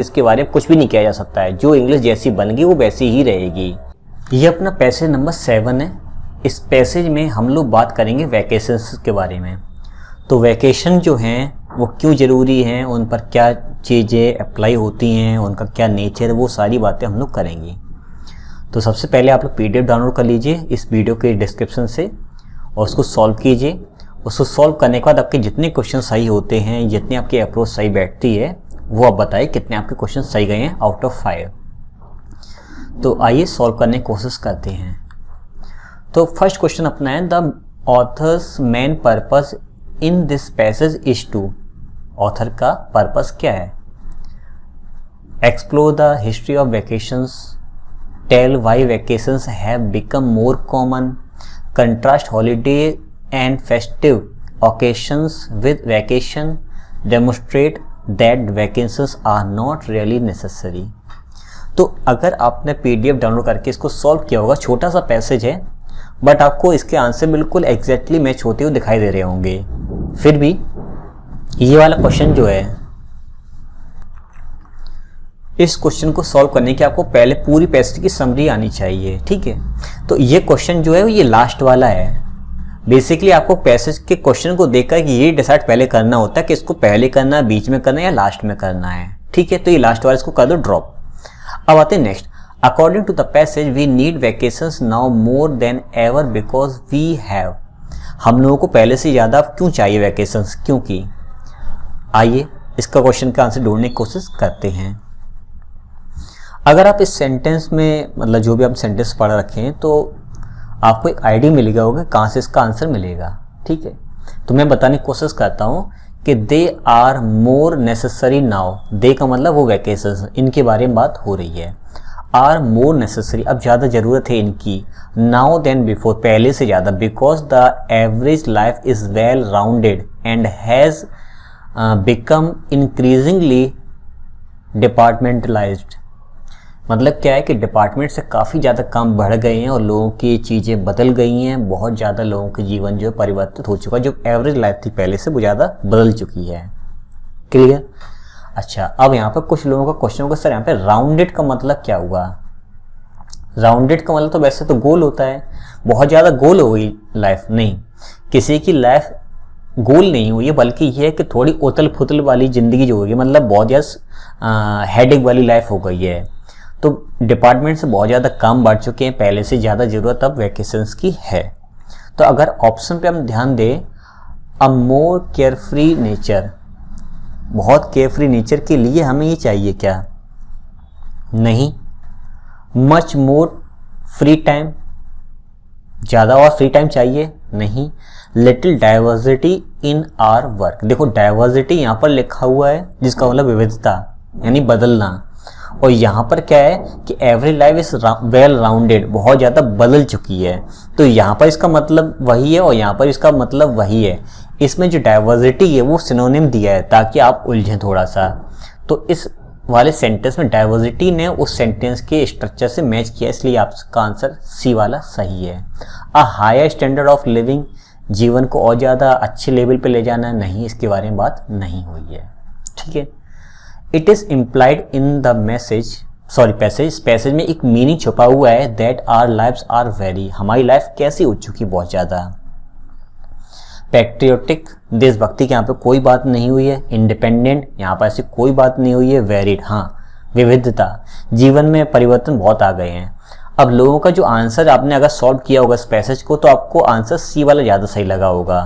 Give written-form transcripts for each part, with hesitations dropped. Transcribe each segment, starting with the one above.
इसके बारे में कुछ भी नहीं किया जा सकता है। जो इंग्लिश जैसी बन गई वो वैसी ही रहेगी। ये अपना पैसेज नंबर 7 है। इस पैसेज में हम लोग बात करेंगे वैकेशंस के बारे में। तो वैकेशन जो हैं वो क्यों ज़रूरी हैं, उन पर क्या चीज़ें अप्लाई होती हैं, उनका क्या नेचर है, वो सारी बातें हम लोग करेंगे। तो सबसे पहले आप लोग PDF डाउनलोड कर लीजिए इस वीडियो के डिस्क्रिप्शन से और उसको सॉल्व कीजिए। उसको सॉल्व करने के बाद आपके जितने क्वेश्चन सही होते हैं, जितनी आपकी अप्रोच सही बैठती है, वो आप बताइए कितने आपके क्वेश्चन सही गए हैं आउट ऑफ 5। तो आइए सॉल्व करने की कोशिश करते हैं। तो फर्स्ट क्वेश्चन अपना है, the author's main purpose in this passage is to. Author का पर्पस क्या है? Explore the history of vacations, tell why vacations have become more common, contrast holiday and festive occasions with vacation, demonstrate that vacations are not really necessary. तो अगर आपने PDF download करके इसको solve किया होगा, छोटा सा पैसेज है बट आपको इसके आंसर बिल्कुल एग्जैक्टली मैच होते हुए दिखाई दे रहे होंगे। फिर भी ये वाला क्वेश्चन जो है, इस क्वेश्चन को सॉल्व करने के आपको पहले पूरी पैसेज की समरी आनी चाहिए, ठीक है। तो ये क्वेश्चन जो है ये लास्ट वाला है। बेसिकली आपको पैसेज के क्वेश्चन को देखकर कि ये डिसाइड पहले करना होता है कि इसको पहले करना है, बीच में करना है या लास्ट में करना है, ठीक है। तो ये लास्ट वाला इसको कर दो ड्रॉप। अब आते हैं next. According to the passage we need vacations now more than ever because we have. हम लोगों को पहले से ज़्यादा क्यों चाहिए वैकेशंस, क्योंकि। आइए इसका क्वेश्चन का आंसर ढूंढने की कोशिश करते हैं। अगर आप इस सेंटेंस में मतलब जो भी आप सेंटेंस पढ़ रखे हैं तो आपको एक आइडिया मिलेगा होगा कहाँ से इसका आंसर मिलेगा, ठीक है। तो मैं बताने की कोशिश करता हूँ कि they are more necessary now. They का मतलब वो वैकेशंस, इनके बारे में बात हो रही है। आर मोर नेसेसरी, अब ज़्यादा ज़रूरत है इनकी। नाउ देन बिफोर, पहले से ज़्यादा। Because the average life is well rounded and has become increasingly departmentalised. मतलब क्या है कि डिपार्टमेंट से काफ़ी ज़्यादा काम बढ़ गए हैं और लोगों की चीज़ें बदल गई हैं। बहुत ज़्यादा लोगों के जीवन जो है परिवर्तित हो चुका है। जो एवरेज लाइफ थी पहले से वो ज़्यादा बदल चुकी है। क्लियर? अच्छा, अब यहाँ पर कुछ लोगों का क्वेश्चन होगा, सर यहाँ पे राउंडेड का मतलब क्या हुआ? राउंडेड का मतलब तो वैसे तो गोल होता है। बहुत ज़्यादा गोल हो गई लाइफ? नहीं, किसी की लाइफ गोल नहीं हुई है, बल्कि ये है कि थोड़ी उथल पुथल वाली ज़िंदगी जो होगी, मतलब बहुत ज़्यादा हेडेक वाली लाइफ हो गई है। तो डिपार्टमेंट से बहुत ज़्यादा काम बढ़ चुके हैं, पहले से ज़्यादा ज़रूरत अब वैकेशंस की है। तो अगर ऑप्शन पे हम ध्यान दें, अ मोर केयरफ्री नेचर, बहुत केयरफ्री नेचर के लिए हमें ये चाहिए क्या? नहीं। मच मोर फ्री टाइम, ज़्यादा और फ्री टाइम चाहिए? नहीं। Little diversity in our work, देखो डाइवर्सिटी यहाँ पर लिखा हुआ है जिसका मतलब विविधता यानी बदलना, और यहाँ पर क्या है कि every life is well rounded, बहुत ज़्यादा बदल चुकी है। तो यहाँ पर इसका मतलब वही है और यहाँ पर इसका मतलब वही है। इसमें जो डाइवर्सिटी है वो सिनोनिम दिया है ताकि आप उलझें थोड़ा सा। तो इस वाले सेंटेंस में डाइवर्सिटी ने उस सेंटेंस के स्ट्रक्चर से मैच किया, इसलिए आपका आंसर सी वाला सही है। A higher standard of living, जीवन को और ज़्यादा अच्छे लेवल पे ले जाना, नहीं, इसके बारे में बात नहीं हुई है, ठीक है। It is implied in the passage में एक मीनिंग छुपा हुआ है that our lifes are very, हमारी लाइफ कैसी हो चुकी बहुत ज़्यादा। पैट्रियोटिक, देशभक्ति की यहाँ पे कोई बात नहीं हुई है। इंडिपेंडेंट, यहाँ पर ऐसी कोई बात नहीं हुई है। वेरिड, हाँ, विविधता, जीवन में परिवर्तन बहुत आ गए हैं। अब लोगों का जो आंसर आपने अगर सॉल्व किया होगा इस पैसेज को, तो आपको आंसर सी वाला ज़्यादा सही लगा होगा,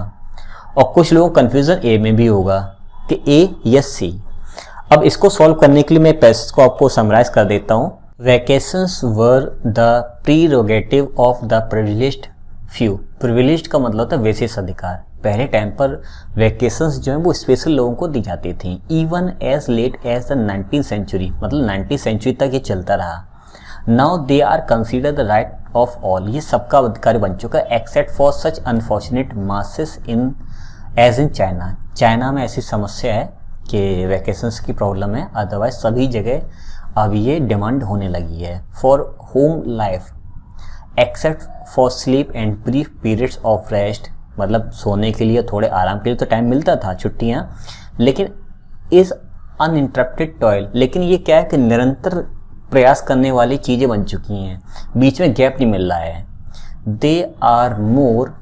और कुछ लोगों को कन्फ्यूज़न ए में भी होगा कि ए या सी। अब इसको सॉल्व करने के लिए मैं पैसेज को आपको समराइज कर देता हूँ। Vacations were the prerogative of the privileged few. Privileged का मतलब होता है विशेष अधिकार। पहले टाइम पर वैकेशंस जो है वो स्पेशल लोगों को दी जाती थी। Even as late as the 19th century, मतलब 19th सेंचुरी तक ये चलता रहा। Now they are consider the right of all, ये सबका अधिकार बन चुका है, except for such unfortunate masses in as in China. China में ऐसी समस्या है कि वैकेशंस की प्रॉब्लम है, अदरवाइज सभी जगह अब ये डिमांड होने लगी है। For home life except for sleep and brief periods of rest, मतलब सोने के लिए, थोड़े आराम के लिए तो टाइम मिलता था, छुट्टियाँ, लेकिन इस अनइंटरप्टेड टॉयल, लेकिन ये क्या है कि निरंतर प्रयास करने वाली चीज़ें बन चुकी हैं, बीच में गैप नहीं मिल रहा है। They are more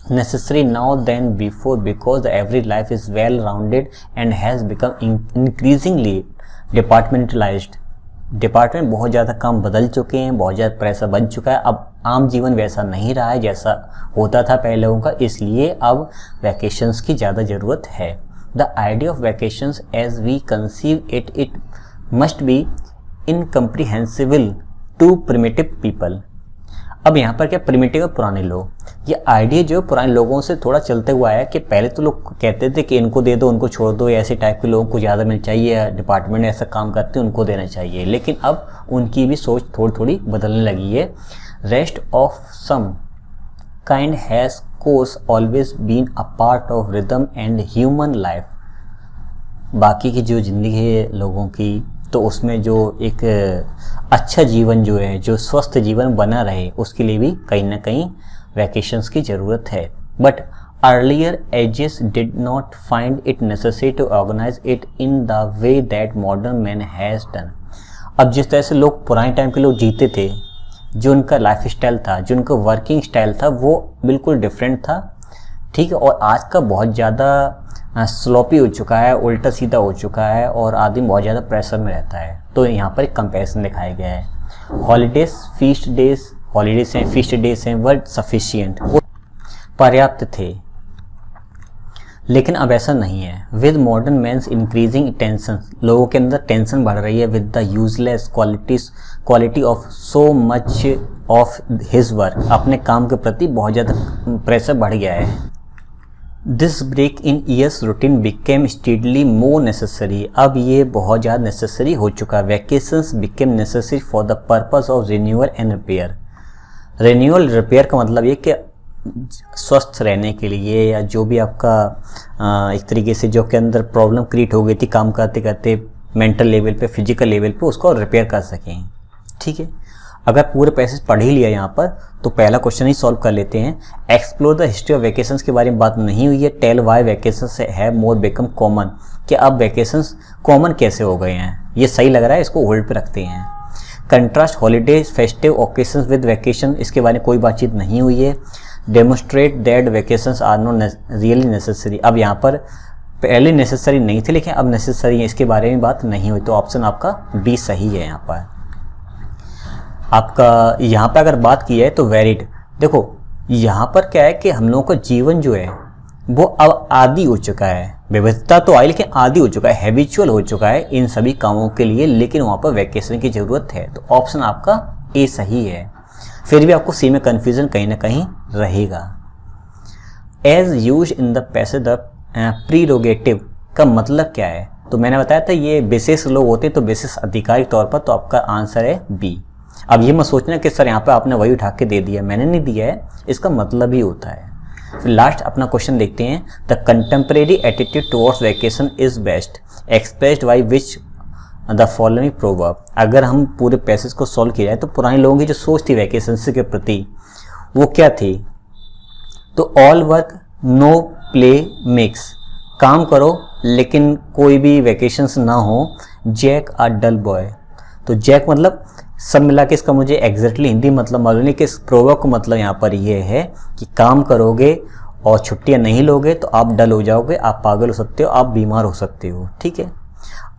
necessary now than before because the average life is well rounded and has become increasingly departmentalized। Department बहुत ज़्यादा काम बदल चुके हैं, बहुत ज़्यादा प्रेशर बन चुका है। अब आम जीवन वैसा नहीं रहा है जैसा होता था पहले लोगों का, इसलिए अब वैकेशंस की ज़्यादा ज़रूरत है। The idea of vacations as we conceive it must be incomprehensible to primitive people. अब यहाँ पर क्या प्रिमिटिव और पुराने लोग, ये आइडिया जो पुराने लोगों से थोड़ा चलते हुआ है कि पहले तो लोग कहते थे कि इनको दे दो उनको छोड़ दो, ऐसे टाइप के लोगों को ज़्यादा मिलना चाहिए, डिपार्टमेंट ऐसा काम करते हैं उनको देना चाहिए, लेकिन अब उनकी भी सोच थोड़ी थोड़ी बदलने लगी है। Rest of some kind has course always been a part of rhythm and human life. बाकी की जो ज़िंदगी है लोगों की, तो उसमें जो एक अच्छा जीवन जो है, जो स्वस्थ जीवन बना रहे, उसके लिए भी कहीं ना कहीं वैकेशंस की ज़रूरत है। But earlier ages did not find it necessary to organise it in the way that modern man has done. अब जिस तरह से लोग पुराने टाइम के लोग जीते थे, जो उनका लाइफ स्टाइल था, जो उनका वर्किंग स्टाइल था, वो बिल्कुल डिफरेंट था, ठीक है। और आज का बहुत ज़्यादा स्लोपी हो चुका है, उल्टा सीधा हो चुका है, और आदमी बहुत ज़्यादा प्रेशर में रहता है। तो यहाँ पर एक कंपैरिजन दिखाया गया है। हॉलीडेज फीस्ट डेज, हॉलीडेज हैं, फीस्ट डेज हैं, वर सफिशिएंट, वो पर्याप्त थे, लेकिन अब ऐसा नहीं है। With modern man's increasing tension, लोगों के अंदर टेंशन बढ़ रही है। With the useless quality of so much of his work, अपने काम के प्रति बहुत ज़्यादा प्रेशर बढ़ गया है। This break in year's routine became steadily more necessary, अब ये बहुत ज़्यादा नेसेसरी हो चुका है। Vacations became necessary for the purpose of renewal and repair. Renewal repair का मतलब ये कि स्वस्थ रहने के लिए, या जो भी आपका एक तरीके से जो के अंदर प्रॉब्लम क्रिएट हो गई थी काम करते करते, मेंटल लेवल पे, फिजिकल लेवल पे, उसको रिपेयर कर सकें, ठीक है। अगर पूरे पैसेज पढ़ ही लिया यहाँ पर, तो पहला क्वेश्चन ही सॉल्व कर लेते हैं। Explore the history of vacations के बारे में बात नहीं हुई है। Tell why vacations have more become common, कि अब वैकेशंस कॉमन कैसे हो गए हैं, ये सही लग रहा है, इसको होल्ड पे रखते हैं। Contrast holidays festive occasions with vacation, इसके बारे में कोई बातचीत नहीं हुई है। Demonstrate that vacations are not really necessary, अब यहाँ पर पहले नेसेसरी नहीं थे लेकिन अब नेसेसरी है, इसके बारे में बात नहीं हुई। तो ऑप्शन आपका बी सही है। यहाँ पर आपका यहाँ पर अगर बात की है तो वैरिड, देखो यहाँ पर क्या है कि हम लोगों का जीवन जो है वो अब आदी हो चुका है। विविधता तो आई लेकिन आदी हो चुका है, हैबिचुअल हो चुका है इन सभी कामों के लिए, लेकिन वहाँ पर वैकेशन की ज़रूरत है। तो ऑप्शन आपका ए सही है। फिर भी आपको सी में कन्फ्यूज़न कहीं ना कहीं रहेगा। As use in the passage the prerogative का मतलब क्या है, तो मैंने बताया था ये विशेष लोग होते तो विशेष आधिकारिक तौर पर, तो आपका आंसर है बी। अब ये मत सोचना कि सर यहाँ पे आपने वही उठा के दे दिया, मैंने नहीं दिया है, इसका मतलब ही होता है। फिर लास्ट अपना क्वेश्चन देखते हैं। The contemporary attitude towards vacation is best expressed by which the following proverb. अगर हम पूरे पैसेज को सॉल्व किया जाए तो पुराने लोगों की जो सोच थी वैकेशन के प्रति वो क्या थी, तो all work no play makes, काम करो लेकिन कोई भी वैकेशंस ना हो। जैक अ डल बॉय, तो जैक मतलब सब मिला के इसका मुझे एग्जैक्टली हिंदी मतलब मालूम नहीं कि इस प्रोवर्ब का मतलब यहाँ पर ये है कि काम करोगे और छुट्टियाँ नहीं लोगे तो आप डल हो जाओगे, आप पागल हो सकते हो, आप बीमार हो सकते हो, ठीक है।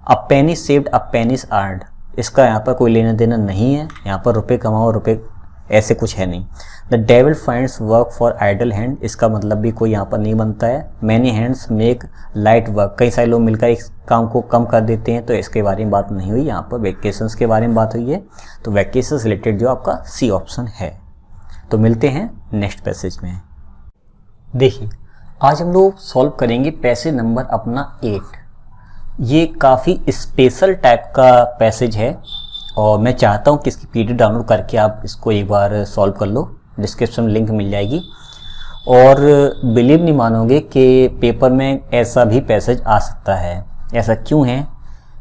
A penny saved a penny is earned, इसका यहाँ पर कोई लेना देना नहीं है, यहाँ पर रुपए कमाओ रुपए ऐसे कुछ है नहीं। The devil finds work for idle hand, इसका मतलब भी कोई यहाँ पर नहीं बनता है। Many hands make light work, कई सारे लोग मिलकर इस काम को कम कर देते हैं, तो इसके बारे में बात नहीं हुई। यहाँ पर वैकेशंस के बारे में बात हुई है, तो वैकेशंस रिलेटेड जो आपका सी ऑप्शन है। तो मिलते हैं नेक्स्ट पैसेज में। देखिए आज हम लोग सॉल्व करेंगे पैसेज नंबर अपना 8। ये काफ़ी स्पेशल टाइप का पैसेज है और मैं चाहता हूँ कि इसकी पीडीएफ डाउनलोड करके आप इसको एक बार सॉल्व कर लो, डिस्क्रिप्शन में लिंक मिल जाएगी। और बिलीव नहीं मानोगे कि पेपर में ऐसा भी पैसेज आ सकता है। ऐसा क्यों है?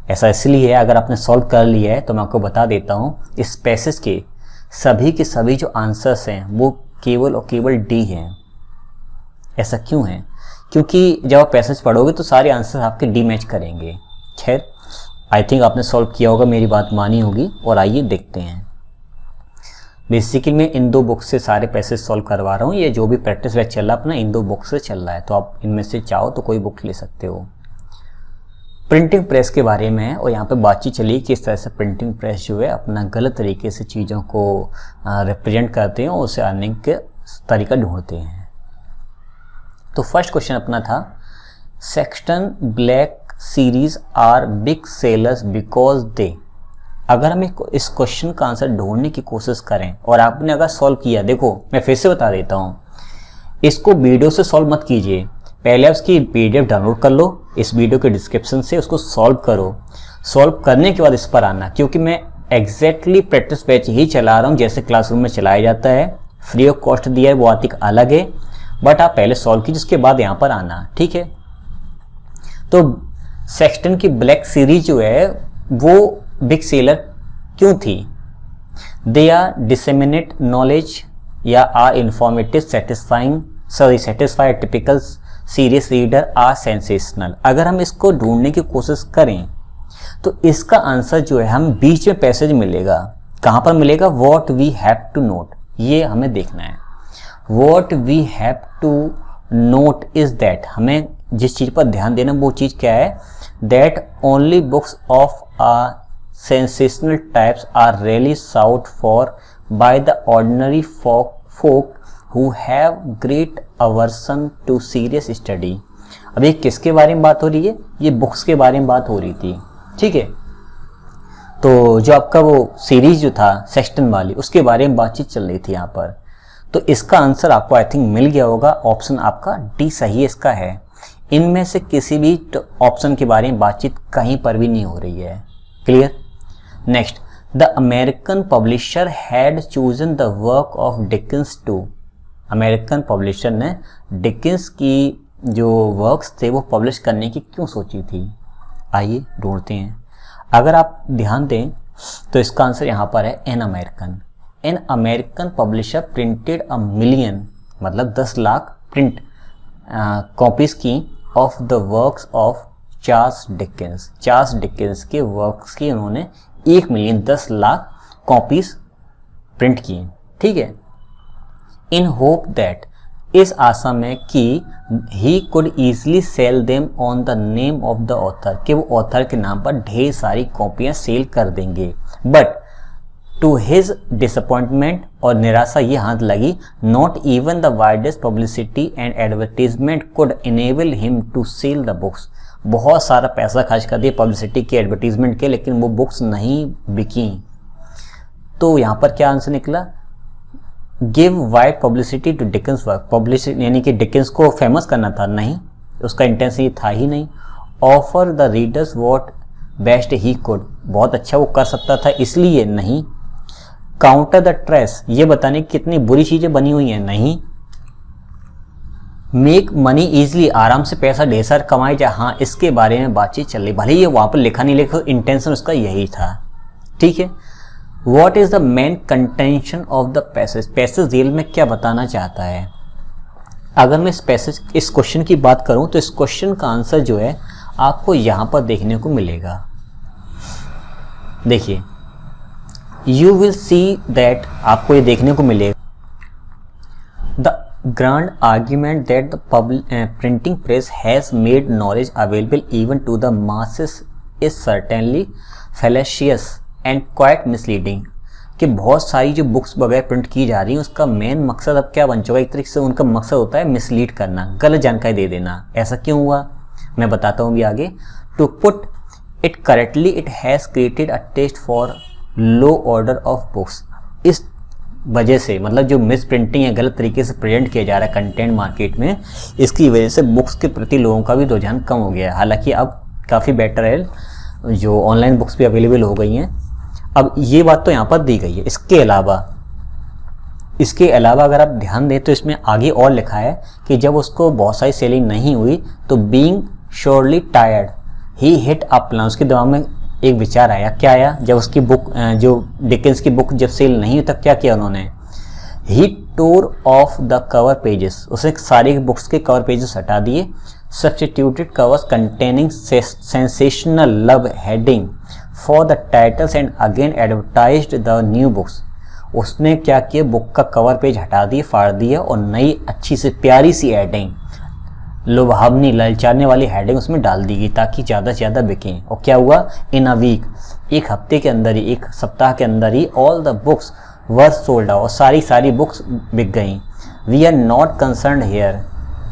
ऐसा इसलिए है, अगर आपने सॉल्व कर लिया है तो मैं आपको बता देता हूँ, इस पैसेज के सभी जो आंसर्स हैं वो केवल और केवल डी हैं। ऐसा क्यों है? क्योंकि जब आप पैसेज पढ़ोगे तो सारे आंसर आपके डी मैच करेंगे, खैर आई थिंक आपने सॉल्व किया होगा, मेरी बात मानी होगी। और आइए देखते हैं। बेसिकली मैं इन 2 बुक से सारे पैसेज सॉल्व करवा रहा हूँ। ये जो भी प्रैक्टिस बैच चल रहा है अपना इन 2 बुक से चल रहा है, तो आप इनमें से चाहो तो कोई बुक ले सकते हो। प्रिंटिंग प्रेस के बारे में है और यहाँ पे बातचीत चली कि इस तरह से प्रिंटिंग प्रेस जो है अपना गलत तरीके से चीज़ों को रिप्रेजेंट करते हैं और उसे अर्निंग के तरीका ढूंढते हैं। तो फर्स्ट क्वेश्चन अपना था, Sexton Blake series are big sellers because they. अगर हम इस क्वेश्चन का आंसर ढूंढने की कोशिश करें और आपने अगर सॉल्व किया, देखो मैं फिर से बता देता हूँ, इसको वीडियो से सॉल्व मत कीजिए, पहले उसकी PDF डाउनलोड कर लो इस वीडियो के डिस्क्रिप्शन से, उसको सॉल्व करो। सॉल्व करने के बाद इस पर आना, क्योंकि मैं एग्जैक्टली प्रैक्टिस बैच ही चला रहा हूँ जैसे क्लासरूम में चलाया जाता है, फ्री ऑफ कॉस्ट दिया है, वो आतिक अलग है, बट आप पहले सॉल्व कीजिए उसके बाद यहाँ पर आना, ठीक है। तो सेक्सटन की ब्लैक सीरीज जो है वो बिग सेलर क्यों थी? दे आर डिसेमिनेट नॉलेज या are informative satisfy typical serious reader are sensational. अगर हम इसको ढूंढने की कोशिश करें तो इसका आंसर जो है हम बीच में पैसेज मिलेगा, कहाँ पर मिलेगा? What we have to note, ये हमें देखना है। What we have to note is that, हमें जिस चीज़ पर ध्यान देना वो चीज़ क्या है? That only books of a sensational types are really sought for by the ordinary folk who have great aversion to serious study। अब ये किसके बारे में बात हो रही है? ये बुक्स के बारे में बात हो रही थी, ठीक है। तो जो आपका वो सीरीज जो था सेक्सटन वाली, उसके बारे में बातचीत चल रही थी यहाँ पर। तो इसका आंसर आपको आई थिंक मिल गया होगा, ऑप्शन आपका डी सही इसका है। इनमें से किसी भी ऑप्शन के बारे में बातचीत कहीं पर भी नहीं हो रही है। Clear? Next, the American publisher had chosen the work of Dickens to. American publisher ने डिकेंस की जो वर्क्स थे वो पब्लिश करने की क्यों सोची थी? आइए ढूंढते हैं। अगर आप ध्यान दें तो इसका आंसर यहाँ पर है an American publisher printed a million, मतलब 10 लाख प्रिंट कॉपीज की of the works of Charles Dickens. Charles Dickens के वर्क्स की उन्होंने 1 मिलियन 10 लाख कॉपीज प्रिंट की, ठीक है। इन होप दैट, इस आशा में कि he could easily sell them on the name of the author, कि वो ऑथर के नाम पर ढेर सारी कॉपियां सेल कर देंगे। बट टू हिज डिसअपॉइंटमेंट, और निराशा ये हाथ लगी, not even the widest publicity and advertisement could enable him to sell the books. बहुत सारा पैसा खर्च कर दिया पब्लिसिटी के, एडवर्टीजमेंट के, लेकिन वो बुक्स नहीं बिकी। तो यहाँ पर क्या आंसर निकला? Give wide publicity to Dickens work. Publicity यानी कि डिकेंस को फेमस करना था? नहीं, उसका इंटेंशन ये था ही नहीं। Offer the readers what best he could, बहुत अच्छा वो कर सकता था इसलिए? नहीं। काउंटर द ट्रेस, ये बताने की कितनी बुरी चीजें बनी हुई हैं? नहीं। मेक मनी इजली, आराम से पैसा ढेर सारा कमाए जाए, हाँ, इसके बारे में बातचीत चल रही। भले ये वहां पर लिखा नहीं लिखा, इंटेंशन उसका यही था, ठीक है। What is the main contention of the passage? Passage real में क्या बताना चाहता है? अगर मैं इस क्वेश्चन की बात करूं तो इस क्वेश्चन का आंसर जो है आपको यहां पर देखने को मिलेगा। देखिए, you will see that, आपको ये देखने को मिलेगा, the grand argument that the printing press has made knowledge available even to the masses is certainly fallacious and quite misleading, कि बहुत सारी जो बुक्स वगैरह प्रिंट की जा रही हैं उसका मेन मकसद अब क्या बन चुका है? एक तरीके से उनका मकसद होता है मिसलीड करना, गलत जानकारी दे देना। ऐसा क्यों हुआ मैं बताता हूँ भी आगे। To put it correctly, it has created a taste for low order of books. इस वजह से, मतलब जो मिस प्रिंटिंग है, गलत तरीके से प्रेजेंट किया जा रहा है कंटेंट मार्केट में, इसकी वजह से बुक्स के प्रति लोगों का भी रुझान कम हो गया है। हालांकि अब काफ़ी बेटर है, जो ऑनलाइन बुक्स भी अवेलेबल हो गई हैं। अब ये बात तो यहाँ पर दी गई है। इसके अलावा अगर आप ध्यान दें तो इसमें आगे और लिखा है कि जब उसको बहुत सारी सेलिंग नहीं हुई तो being surely tired he hit a plan, उसके दिमाग में एक विचार आया। क्या आया? जब उसकी बुक, जो डिकेंस की बुक जब सेल नहीं हुई तब क्या किया उन्होंने? ही टोर ऑफ द कवर पेजेस, उसने सारी बुक्स के कवर पेजेस हटा दिए, substituted covers containing sensational love heading for the titles and again advertised the new books। उसने क्या किया, बुक का कवर पेज हटा दिया, फाड़ दिया और नई अच्छी सी प्यारी सी हेडिंग, लुभावनी ललचाने वाली हेडिंग उसमें डाल दी गई ताकि ज़्यादा से ज़्यादा बिकें। और क्या हुआ, इन अ वीक, एक हफ्ते के अंदर ही, एक सप्ताह के अंदर ही all the books were sold out, और सारी बुक्स बिक गई। We are not concern here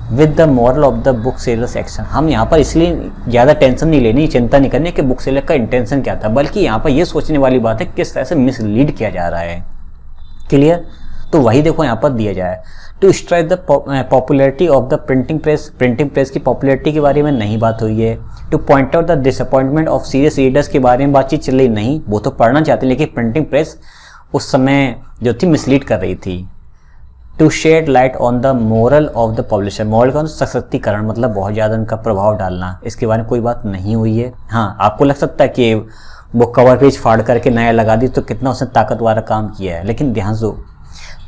with the moral of the book seller section. हम यहाँ पर इसलिए ज़्यादा टेंशन नहीं लेनी, चिंता नहीं करनी कि बुक सेलर का इंटेंशन क्या था, बल्कि यहाँ पर ये सोचने वाली बात है किस तरह से मिसलीड किया जा रहा है। क्लियर? तो वही देखो यहाँ पर दिया जाए, to strike the popularity of the printing press की पॉपुलैरिटी के बारे में नहीं बात हुई है। To point out the disappointment of serious readers के बारे में बातचीत चल रही नहीं, वो तो पढ़ना चाहते लेकिन प्रिंटिंग प्रेस उस समय जो थी मिसलीड कर रही थी। To shed light on the moral of the publisher, moral का सशक्तिकरण मतलब बहुत ज़्यादा उनका प्रभाव डालना, इसके बारे में कोई बात नहीं हुई है। हाँ, आपको लग सकता है कि वो कवर पेज फाड़ करके नया लगा दी तो कितना उसने ताकतवर काम किया है, लेकिन ध्यान दो,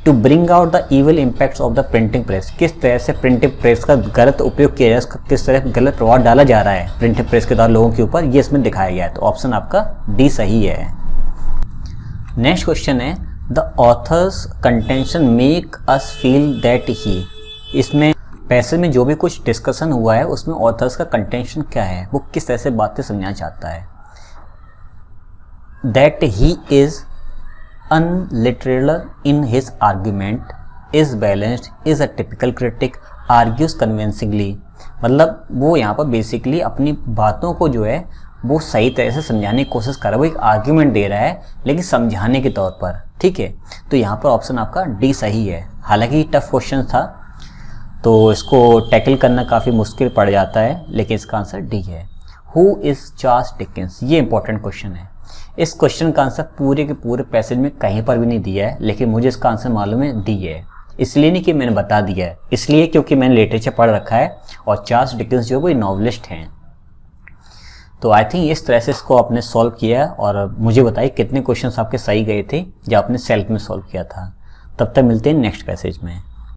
to bring out the evil impacts of the printing press, किस तरह से प्रिंटिंग प्रेस का गलत उपयोग किया जाए, उसका किस तरह गलत प्रभाव डाला जा रहा है प्रिंटिंग प्रेस के द्वारा लोगों के ऊपर, ये इसमें दिखाया गया है। तो ऑप्शन आपका डी सही है। नेक्स्ट क्वेश्चन है, the authors contention make us feel that he, इसमें पैसेज में जो भी कुछ डिस्कशन हुआ है उसमें ऑथर्स का कंटेंशन क्या है, वो किस तरह से बातें समझाना चाहता है। That he is unliteral in his argument, is balanced, is a typical critic, argues convincingly, मतलब वो यहाँ पर बेसिकली अपनी बातों को जो है वो सही तरह से समझाने की कोशिश कर रहा है, वो एक आर्ग्यूमेंट दे रहा है लेकिन समझाने के तौर पर। ठीक है, तो यहाँ पर ऑप्शन आपका डी सही है। हालांकि टफ क्वेश्चन था तो इसको टैकल करना काफ़ी मुश्किल पड़ जाता है, लेकिन इसका आंसर डी है। हु इज़ चार्ल्स डिकेंस, ये इंपॉर्टेंट क्वेश्चन है। इस क्वेश्चन का आंसर पूरे के पूरे पैसेज में कहीं पर भी नहीं दिया है, लेकिन मुझे इसका आंसर मालूम है, डी है। इसलिए नहीं कि मैंने बता दिया है, इसलिए क्योंकि मैंने लिटरेचर पढ़ रखा है और चार्ल्स डिकेंस जो कोई नॉवलिस्ट हैं। तो आई थिंक इस तरह से इसको आपने सॉल्व किया और मुझे बताइए कितने क्वेश्चंस आपके सही गए थे जो आपने सेल्फ में सॉल्व किया था। तब तक मिलते हैं नेक्स्ट पैसेज में।